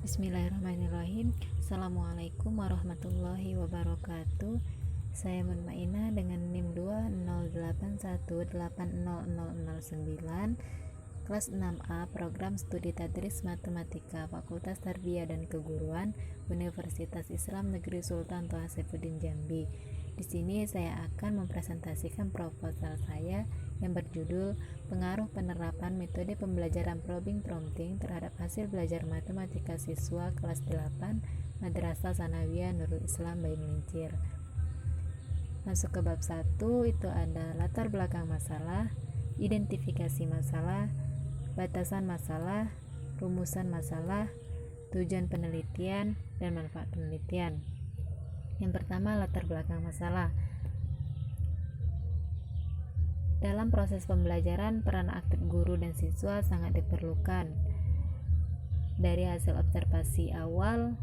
Bismillahirrahmanirrahim. Assalamualaikum warahmatullahi wabarakatuh. Saya Munmaina dengan NIM 208180009, kelas 6A, program studi tadris matematika, Fakultas Tarbiyah dan Keguruan, Universitas Islam Negeri Sultan Toha Saifuddin Jambi. Di sini saya akan mempresentasikan proposal saya yang berjudul Pengaruh Penerapan Metode Pembelajaran Probing Prompting terhadap hasil belajar matematika siswa kelas 8 Madrasah Tsanawiyah Nurul Islam Baimulincir. Masuk ke bab 1, itu ada latar belakang masalah, identifikasi masalah, batasan masalah, rumusan masalah, tujuan penelitian, dan manfaat penelitian. Yang pertama, latar belakang masalah. Dalam proses pembelajaran, peran aktif guru dan siswa sangat diperlukan. Dari hasil observasi awal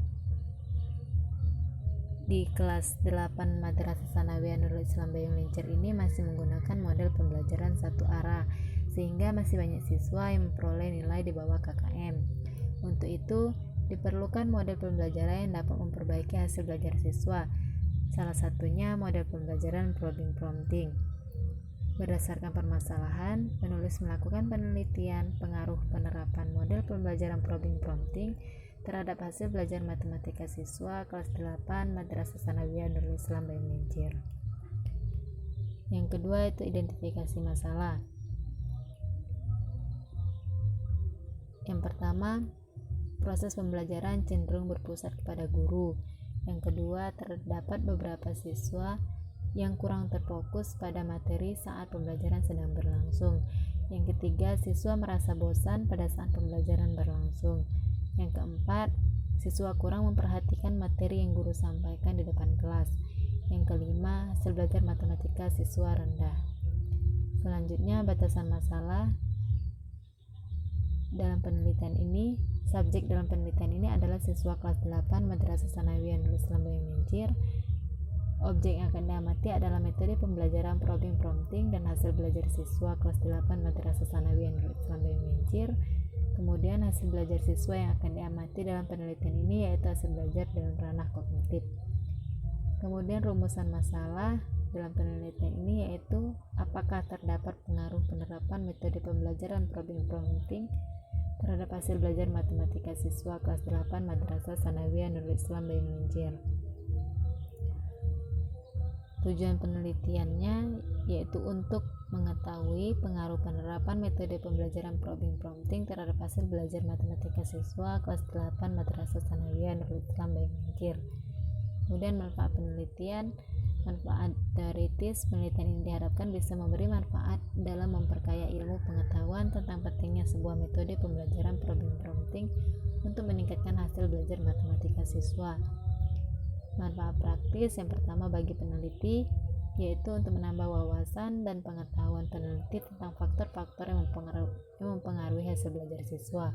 di kelas 8 Madrasah Tsanawiyah Nurul Islam Baimulincir ini masih menggunakan model pembelajaran satu arah, sehingga masih banyak siswa yang memperoleh nilai di bawah KKM. Untuk itu, diperlukan model pembelajaran yang dapat memperbaiki hasil belajar siswa. Salah satunya model pembelajaran probing prompting. Berdasarkan permasalahan, penulis melakukan penelitian pengaruh penerapan model pembelajaran probing prompting terhadap hasil belajar matematika siswa kelas 8 Madrasah Tsanawiyah Nurul Islam Baimulincir. Yang kedua, itu identifikasi masalah. Yang pertama, proses pembelajaran cenderung berpusat kepada guru. Yang kedua, terdapat beberapa siswa yang kurang terfokus pada materi saat pembelajaran sedang berlangsung. Yang ketiga, siswa merasa bosan pada saat pembelajaran berlangsung. Yang keempat, siswa kurang memperhatikan materi yang guru sampaikan di depan kelas. Yang kelima, hasil belajar matematika siswa rendah. Selanjutnya, batasan masalah. Dalam penelitian ini, subjek dalam penelitian ini adalah siswa kelas 8 Madrasah Tsanawiyah Nurul Islam Baimulincir. Objek yang akan diamati adalah metode pembelajaran probing prompting dan hasil belajar siswa kelas 8 Madrasah Tsanawiyah Nurul Islam Baimulincir. Kemudian hasil belajar siswa yang akan diamati dalam penelitian ini yaitu hasil belajar dalam ranah kognitif. Kemudian rumusan masalah dalam penelitian ini yaitu apakah terdapat pengaruh penerapan metode pembelajaran probing prompting terhadap hasil belajar matematika siswa kelas 8 Madrasah Tsanawiyah Nurul Islam Baimulincir. Tujuan penelitiannya yaitu untuk mengetahui pengaruh penerapan metode pembelajaran probing prompting terhadap hasil belajar matematika siswa kelas 8 Madrasah Tsanawiyah Nurul Islam Baimulincir. Kemudian manfaat penelitian. Manfaat teoritis penelitian ini diharapkan bisa memberi manfaat dalam memperkaya ilmu pengetahuan tentang pentingnya sebuah metode pembelajaran probing prompting untuk meningkatkan hasil belajar matematika siswa. Manfaat praktis yang pertama bagi peneliti yaitu untuk menambah wawasan dan pengetahuan peneliti tentang faktor-faktor yang mempengaruhi hasil belajar siswa.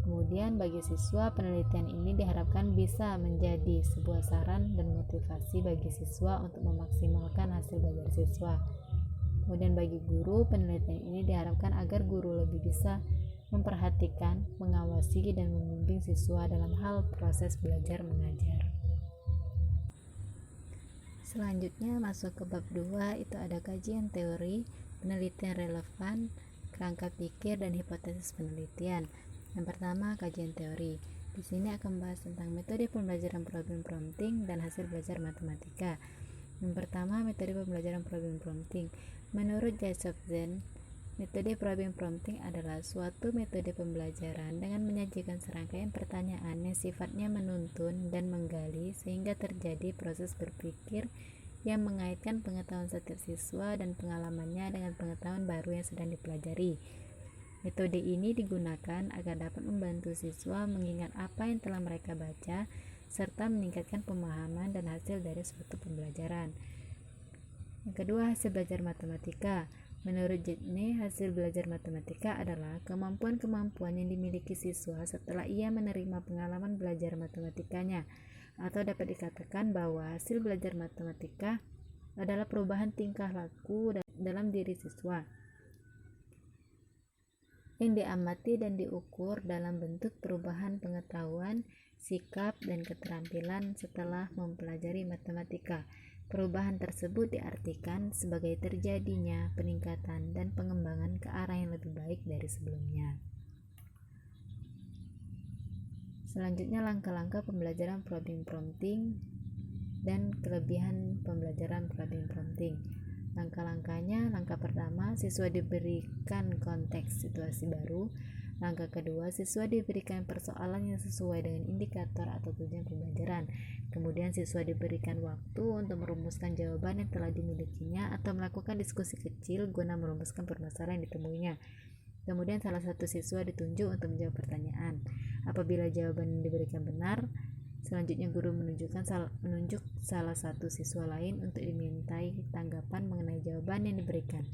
Kemudian bagi siswa, penelitian ini diharapkan bisa menjadi sebuah saran dan motivasi bagi siswa untuk memaksimalkan hasil belajar siswa. Kemudian bagi guru, penelitian ini diharapkan agar guru lebih bisa memperhatikan, mengawasi, dan membimbing siswa dalam hal proses belajar mengajar. Selanjutnya masuk ke bab 2, itu ada kajian teori, penelitian relevan, kerangka pikir, dan hipotesis penelitian. Yang pertama, kajian teori. Di sini akan membahas tentang metode pembelajaran probing prompting dan hasil belajar matematika. Yang pertama, metode pembelajaran probing prompting. Menurut Jacobsen, metode probing prompting adalah suatu metode pembelajaran dengan menyajikan serangkaian pertanyaan yang sifatnya menuntun dan menggali sehingga terjadi proses berpikir yang mengaitkan pengetahuan setiap siswa dan pengalamannya dengan pengetahuan baru yang sedang dipelajari. Metode ini digunakan agar dapat membantu siswa mengingat apa yang telah mereka baca serta meningkatkan pemahaman dan hasil dari suatu pembelajaran. Yang kedua, hasil belajar matematika. Menurut Jedney, hasil belajar matematika adalah kemampuan-kemampuan yang dimiliki siswa setelah ia menerima pengalaman belajar matematikanya, atau dapat dikatakan bahwa hasil belajar matematika adalah perubahan tingkah laku dalam diri siswa. yang diamati dan diukur dalam bentuk perubahan pengetahuan, sikap, dan keterampilan setelah mempelajari matematika. Perubahan tersebut diartikan sebagai terjadinya peningkatan dan pengembangan ke arah yang lebih baik dari sebelumnya. Selanjutnya, langkah-langkah pembelajaran problem prompting dan kelebihan pembelajaran problem prompting. Langkah-langkahnya, langkah pertama, siswa diberikan konteks situasi baru. Langkah kedua, siswa diberikan persoalan yang sesuai dengan indikator atau tujuan pembelajaran. Kemudian siswa diberikan waktu untuk merumuskan jawaban yang telah dimilikinya atau melakukan diskusi kecil guna merumuskan permasalahan yang ditemuinya. Kemudian salah satu siswa ditunjuk untuk menjawab pertanyaan. Apabila jawaban yang diberikan benar, selanjutnya guru menunjuk salah satu siswa lain untuk dimintai tanggapan mengenai jawaban yang diberikan,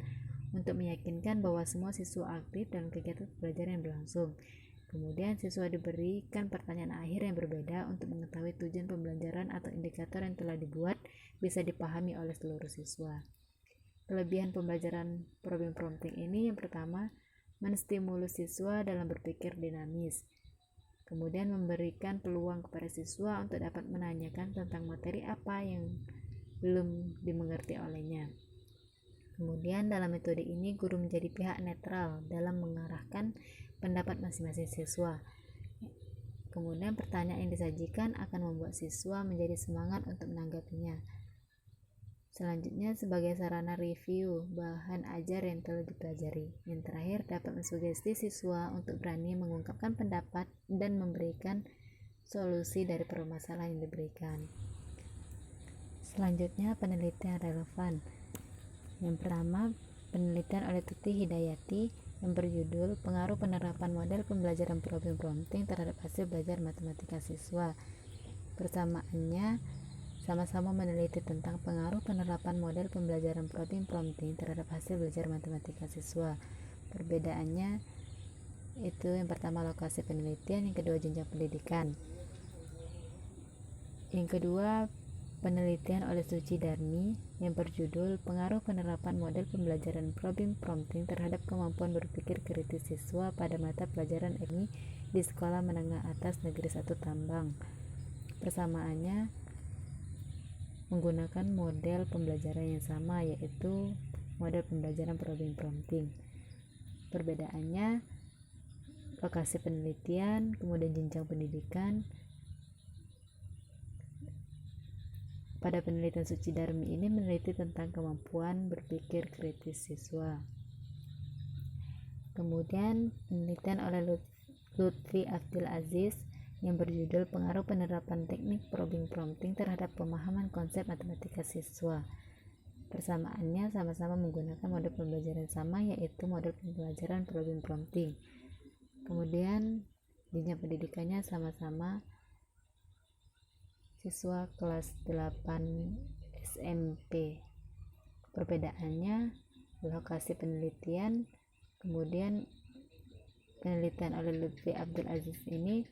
untuk meyakinkan bahwa semua siswa aktif dalam kegiatan pembelajaran yang berlangsung. Kemudian siswa diberikan pertanyaan akhir yang berbeda untuk mengetahui tujuan pembelajaran atau indikator yang telah dibuat bisa dipahami oleh seluruh siswa. Kelebihan pembelajaran problem prompting ini, yang pertama, menstimulus siswa dalam berpikir dinamis. Kemudian memberikan peluang kepada siswa untuk dapat menanyakan tentang materi apa yang belum dimengerti olehnya. Kemudian dalam metode ini guru menjadi pihak netral dalam mengarahkan pendapat masing-masing siswa. Kemudian pertanyaan yang disajikan akan membuat siswa menjadi semangat untuk menanggapinya. Selanjutnya, sebagai sarana review bahan ajar yang telah dipelajari. Yang terakhir, dapat mensugesti siswa untuk berani mengungkapkan pendapat dan memberikan solusi dari permasalahan yang diberikan. Selanjutnya, penelitian relevan. Yang pertama, penelitian oleh Tuti Hidayati yang berjudul Pengaruh Penerapan Model Pembelajaran Problem Prompting terhadap Hasil Belajar Matematika Siswa. Persamaannya, sama-sama meneliti tentang pengaruh penerapan model pembelajaran problem prompting terhadap hasil belajar matematika siswa. Perbedaannya itu yang pertama lokasi penelitian, yang kedua jenjang pendidikan. Yang kedua, penelitian oleh Suci Darmi yang berjudul Pengaruh Penerapan Model Pembelajaran Problem Prompting terhadap Kemampuan Berpikir Kritis Siswa pada Mata Pelajaran Ekonomi di Sekolah Menengah Atas Negeri 1 Tambang. Persamaannya menggunakan model pembelajaran yang sama, yaitu model pembelajaran problem prompting. Perbedaannya lokasi penelitian, kemudian jenjang pendidikan. Pada penelitian Suci Darmi ini meneliti tentang kemampuan berpikir kritis siswa. Kemudian penelitian oleh Lutfi Abdul Aziz yang berjudul Pengaruh Penerapan Teknik Problem Prompting terhadap Pemahaman Konsep Matematika Siswa. Persamaannya sama-sama menggunakan model pembelajaran sama, yaitu model pembelajaran problem prompting. Kemudian jenjang pendidikannya sama-sama siswa kelas 8 SMP. Perbedaannya lokasi penelitian, kemudian penelitian oleh Lutfi Abdul Aziz ini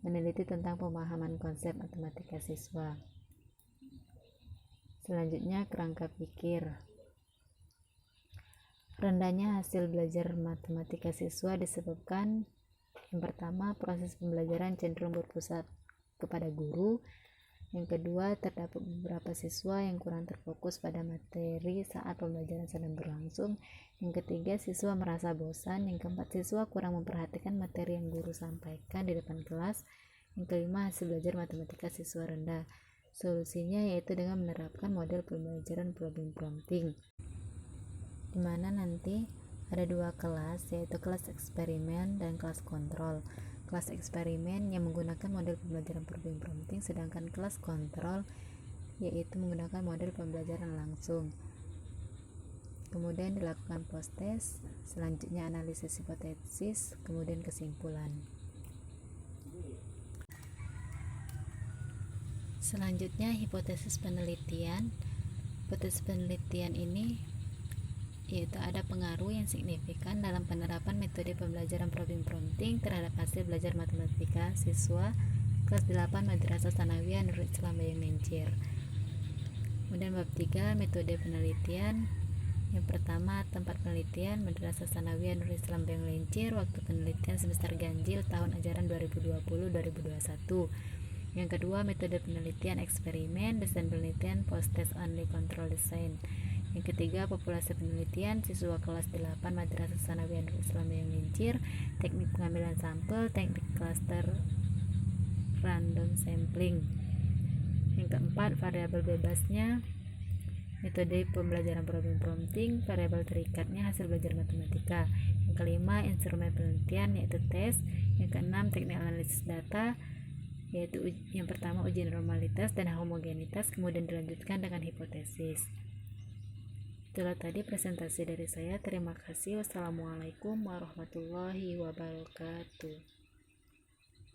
meneliti tentang pemahaman konsep matematika siswa. Selanjutnya, kerangka pikir. Rendahnya hasil belajar matematika siswa disebabkan yang pertama, proses pembelajaran cenderung berpusat kepada guru. Yang kedua, terdapat beberapa siswa yang kurang terfokus pada materi saat pembelajaran sedang berlangsung. Yang ketiga, siswa merasa bosan. Yang keempat, siswa kurang memperhatikan materi yang guru sampaikan di depan kelas. Yang kelima, hasil belajar matematika siswa rendah. Solusinya yaitu dengan menerapkan model pembelajaran problem prompting, di mana nanti ada dua kelas, yaitu kelas eksperimen dan kelas kontrol. Kelas eksperimen yang menggunakan model pembelajaran problem prompting, sedangkan kelas kontrol yaitu menggunakan model pembelajaran langsung. Kemudian dilakukan post test, selanjutnya analisis hipotesis, kemudian kesimpulan. Selanjutnya hipotesis penelitian. Hipotesis penelitian ini yaitu ada pengaruh yang signifikan dalam penerapan metode pembelajaran problem prompting terhadap hasil belajar matematika siswa kelas 8 Madrasah Tsanawiyah Nurul Islam Bayang Mencir. Kemudian bab 3, metode penelitian. Yang pertama, tempat penelitian Madrasah Tsanawiyah Nurul Islam Bayang Lincir, waktu penelitian semester ganjil tahun ajaran 2020-2021. Yang kedua, metode penelitian eksperimen, desain penelitian post-test only control design. Yang ketiga, populasi penelitian siswa kelas 8 Madrasah Tsanawiyah Nurul Islam Bayang Lincir, teknik pengambilan sampel, teknik cluster random sampling. Yang keempat, variabel bebasnya, metode pembelajaran problem prompting, variabel terikatnya hasil belajar matematika. Yang kelima, instrumen penelitian yaitu tes. Yang keenam, teknik analisis data, yaitu yang pertama uji normalitas dan homogenitas, kemudian dilanjutkan dengan hipotesis. Itulah tadi presentasi dari saya. Terima kasih. Wassalamualaikum warahmatullahi wabarakatuh.